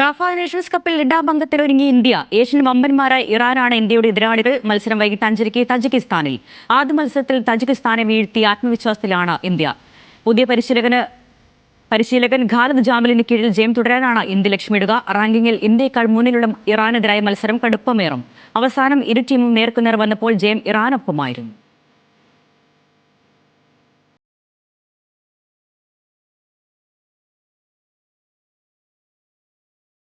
Rafah Nations കപ്പിൽ രണ്ടാം അംഗത്തിലൊരുങ്ങി India. Asian വമ്പന്മാരായ ഇറാനാണ് ഇന്ത്യയുടെ എതിരാളികൾ. മത്സരം വൈകിട്ട് 5:30 തജിക്കിസ്ഥാനിൽ. ആദ്യ മത്സരത്തിൽ തജിക്കിസ്ഥാനെ വീഴ്ത്തി ആത്മവിശ്വാസത്തിലാണ് ഇന്ത്യ. പുതിയ പരിശീലകൻ ഖാലിദ് ജാമലിന് കീഴിൽ ജയം തുടരാനാണ് ഇന്ത്യ ലക്ഷ്യമിടുക. റാങ്കിങ്ങിൽ ഇന്ത്യയേക്കാൾ മുന്നിലുള്ള ഇറാനെതിരായ മത്സരം കടുപ്പമേറും. അവസാനം ഇരു ടീമും നേർക്കുനേർ വന്നപ്പോൾ ജയം ഇറാനൊപ്പമായിരുന്നു.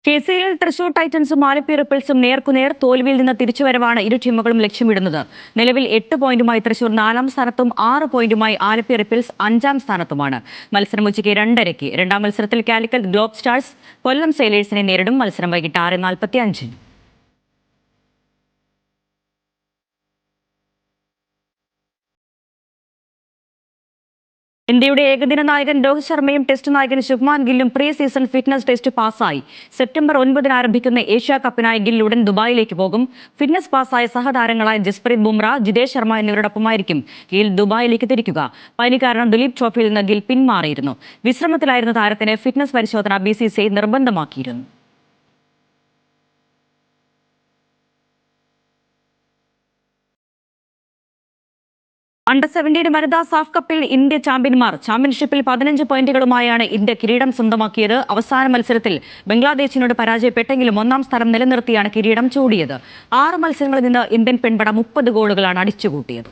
KCL തൃശൂർ ടൈറ്റൻസും ആലപ്പി റിപ്പിൾസും നേർക്കുനേർ. തോൽവിയിൽ നിന്ന് തിരിച്ചുവരവാണ് ഇരു ടീമുകളും ലക്ഷ്യമിടുന്നത്. നിലവിൽ 8 പോയിന്റുമായി തൃശൂർ 4-ാം സ്ഥാനത്തും 6 പോയിന്റുമായി ആലപ്പി റിപ്പിൾസ് 5-ാം സ്ഥാനത്തുമാണ്. മത്സരം ഉച്ചയ്ക്ക് 2:30. രണ്ടാം മത്സരത്തിൽ കാലിക്കറ്റ് ഗ്ലോബ് സ്റ്റാർസ് കൊല്ലം സെയിലേഴ്സിനെ നേരിടും. മത്സരം വൈകിട്ട് 6:45. ഇന്ത്യയുടെ ഏകദിന നായകൻ രോഹിത് ശർമ്മയും ടെസ്റ്റ് നായകൻ ശുഭ്മാൻ ഗില്ലും പ്രീ സീസൺ ഫിറ്റ്നസ് ടെസ്റ്റ് പാസ്സായി. സെപ്റ്റംബർ 9 ആരംഭിക്കുന്ന ഏഷ്യ കപ്പിനായി ഗിൽ ഉടൻ ദുബായിലേക്ക് പോകും. ഫിറ്റ്നസ് പാസ്സായ സഹതാരങ്ങളായ ജസ്പ്രീത് ബുംറ, ജിതേഷ് ശർമ്മ എന്നിവരോടൊപ്പമായിരിക്കും ഗിൽ ദുബായിലേക്ക് തിരിക്കുക. പനി കാരണം ദുലീപ് ട്രോഫിയിൽ നിന്ന് ഗിൽ പിന്മാറിയിരുന്നു. വിശ്രമത്തിലായിരുന്ന താരത്തിന് ഫിറ്റ്നസ് പരിശോധന BCCI നിർബന്ധമാക്കിയിരുന്നു. അണ്ടർ-17 വനിതാ സാഫ് കപ്പിൽ ഇന്ത്യ ചാമ്പ്യന്മാർ. ചാമ്പ്യൻഷിപ്പിൽ 15 പോയിന്റുകളുമായാണ് ഇന്ത്യ കിരീടം സ്വന്തമാക്കിയത്. അവസാന മത്സരത്തിൽ ബംഗ്ലാദേശിനോട് പരാജയപ്പെട്ടെങ്കിലും 1-ാം സ്ഥാനം നിലനിർത്തിയാണ് കിരീടം ചൂടിയത്. 6 മത്സരങ്ങളിൽ നിന്ന് ഇന്ത്യൻ പെൺപട 30 ഗോളുകളാണ് അടിച്ചുകൂട്ടിയത്.